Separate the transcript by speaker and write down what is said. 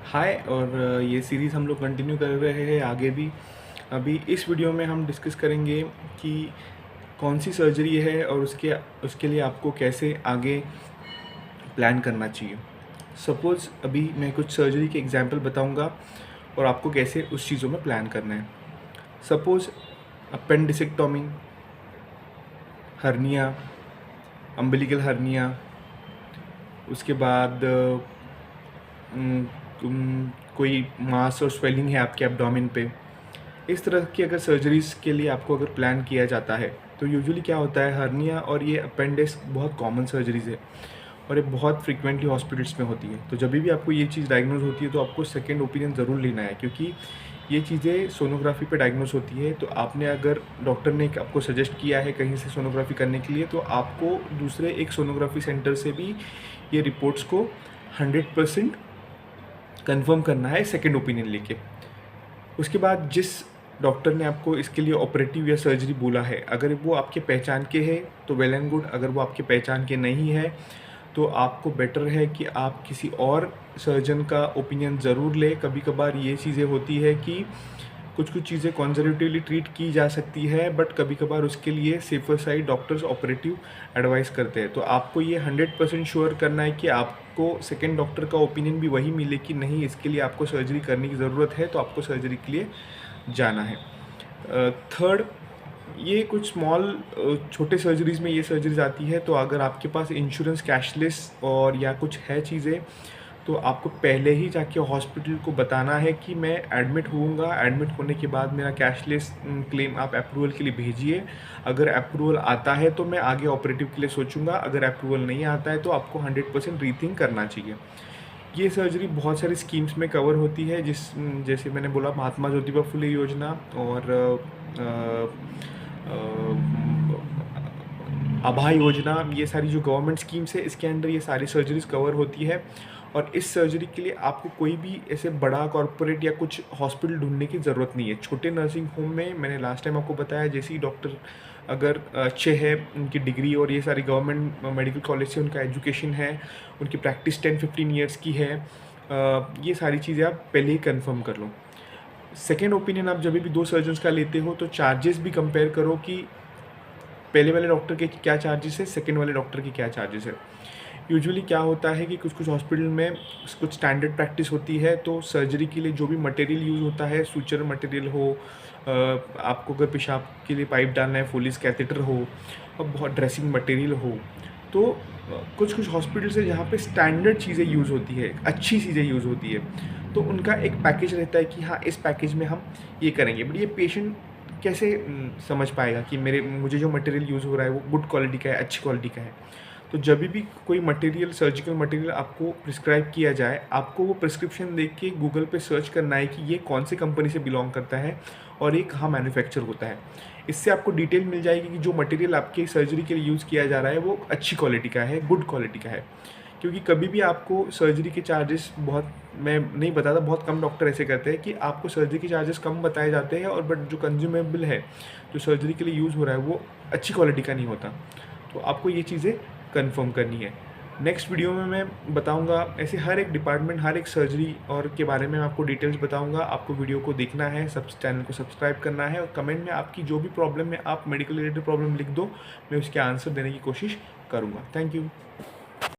Speaker 1: हाय और ये सीरीज़ हम लोग कंटिन्यू कर रहे हैं आगे भी। अभी इस वीडियो में हम डिस्कस करेंगे कि कौन सी सर्जरी है और उसके उसके लिए आपको कैसे आगे प्लान करना चाहिए। सपोज़ अभी मैं कुछ सर्जरी के एग्जांपल बताऊंगा और आपको कैसे उस चीज़ों में प्लान करना है। Suppose appendicectomy, hernia, umbilical hernia, उसके बाद कोई मास और स्वेलिंग है आपके एब्डोमेन पे। इस तरह की अगर सर्जरीज़ के लिए आपको अगर प्लान किया जाता है तो यूजुअली क्या होता है, हर्निया और ये अपेंडिक्स बहुत कॉमन सर्जरीज़ है और ये बहुत फ्रीक्वेंटली हॉस्पिटल्स में होती है। तो जब भी आपको ये चीज़ डायग्नोज होती है तो आपको सेकंड ओपिनियन ज़रूर लेना है, क्योंकि ये चीज़ें सोनोग्राफी पे डायग्नोज होती है। तो आपने अगर डॉक्टर ने आपको सजेस्ट किया है कहीं से सोनोग्राफी करने के लिए, तो आपको दूसरे एक सोनोग्राफी सेंटर से भी ये रिपोर्ट्स को 100% कन्फर्म करना है सेकेंड ओपिनियन लेके। उसके बाद जिस डॉक्टर ने आपको इसके लिए ऑपरेटिव या सर्जरी बोला है, अगर वो आपके पहचान के है तो वेल एंड गुड। अगर वो आपके पहचान के नहीं है तो आपको बेटर है कि आप किसी और सर्जन का ओपिनियन ज़रूर लें। कभी कभार ये चीज़ें होती है कि कुछ कुछ चीज़ें कंजर्वेटिवली ट्रीट की जा सकती है, बट कभी कभार उसके लिए safer side doctors operative advice करते हैं। तो आपको ये 100% श्योर करना है कि आपको सेकेंड डॉक्टर का ओपिनियन भी वही मिले कि नहीं, इसके लिए आपको सर्जरी करने की ज़रूरत है, तो आपको सर्जरी के लिए जाना है। थर्ड, ये कुछ स्मॉल छोटे सर्जरीज़ में ये सर्जरीज आती है। तो अगर आपके पास इंश्योरेंस कैशलेस और या कुछ है चीज़ें, तो आपको पहले ही जाके हॉस्पिटल को बताना है कि मैं एडमिट होऊंगा। एडमिट होने के बाद मेरा कैशलेस क्लेम आप अप्रूवल के लिए भेजिए। अगर अप्रूवल आता है तो मैं आगे ऑपरेटिव के लिए सोचूंगा, अगर अप्रूवल नहीं आता है तो आपको 100% रीथिंक करना चाहिए। ये सर्जरी बहुत सारी स्कीम्स में कवर होती है, जैसे मैंने बोला महात्मा ज्योतिबा फुले योजना और आभा योजना, ये सारी जो गवर्नमेंट स्कीम्स है इसके अंडर ये सारी सर्जरीज कवर होती है। और इस सर्जरी के लिए आपको कोई भी ऐसे बड़ा कॉरपोरेट या कुछ हॉस्पिटल ढूंढने की ज़रूरत नहीं है। छोटे नर्सिंग होम में मैंने लास्ट टाइम आपको बताया, जैसे ही डॉक्टर अगर अच्छे है, उनकी डिग्री और ये सारी गवर्नमेंट मेडिकल कॉलेज से उनका एजुकेशन है, उनकी प्रैक्टिस 10-15 ईयर्स की है, ये सारी चीज़ें आप पहले ही कन्फर्म कर लो। सेकेंड ओपिनियन आप जब भी दो सर्जन्स का लेते हो तो चार्जेस भी कंपेयर करो कि पहले वाले डॉक्टर के क्या चार्जेस है, सेकेंड वाले डॉक्टर के क्या चार्जेस है। यूजुअली क्या होता है कि कुछ कुछ हॉस्पिटल में कुछ स्टैंडर्ड प्रैक्टिस होती है, तो सर्जरी के लिए जो भी मटेरियल यूज़ होता है, सूचर मटेरियल हो, आपको अगर पेशाब के लिए पाइप डालना है फोलिस कैथेटर हो, और बहुत ड्रेसिंग मटेरियल हो, तो कुछ कुछ हॉस्पिटल्स है जहाँ पे स्टैंडर्ड चीज़ें यूज़ होती है, अच्छी चीज़ें यूज़ होती है। तो उनका एक पैकेज रहता है कि हाँ इस पैकेज में हम ये करेंगे। बट ये पेशेंट कैसे समझ पाएगा कि मुझे जो मटेरियल यूज़ हो रहा है वो गुड क्वालिटी का है, अच्छी क्वालिटी का है। तो जब भी कोई मटेरियल, सर्जिकल मटेरियल आपको प्रिस्क्राइब किया जाए, आपको वो प्रिस्क्रिप्शन देख के गूगल पे सर्च करना है कि ये कौन सी कंपनी से बिलोंग करता है और ये कहाँ मैन्युफैक्चर होता है। इससे आपको डिटेल मिल जाएगी कि जो मटेरियल आपके सर्जरी के लिए यूज़ किया जा रहा है वो अच्छी क्वालिटी का है, गुड क्वालिटी का है। क्योंकि कभी भी आपको सर्जरी के चार्जेस बहुत, मैं नहीं बताता, बहुत कम डॉक्टर ऐसे करते हैं कि आपको सर्जरी के चार्जेस कम बताए जाते हैं और बट जो कंज्यूमेबल है, जो सर्जरी के लिए यूज़ हो रहा है, वो अच्छी क्वालिटी का नहीं होता। तो आपको ये चीज़ें कंफर्म करनी है। नेक्स्ट वीडियो में मैं बताऊंगा ऐसे हर एक डिपार्टमेंट, हर एक सर्जरी और के बारे में आपको डिटेल्स बताऊंगा। आपको वीडियो को देखना है, चैनल को सब्सक्राइब करना है और कमेंट में आपकी जो भी प्रॉब्लम है, आप मेडिकल रिलेटेड प्रॉब्लम लिख दो, मैं उसके आंसर देने की कोशिश करूँगा। Thank you.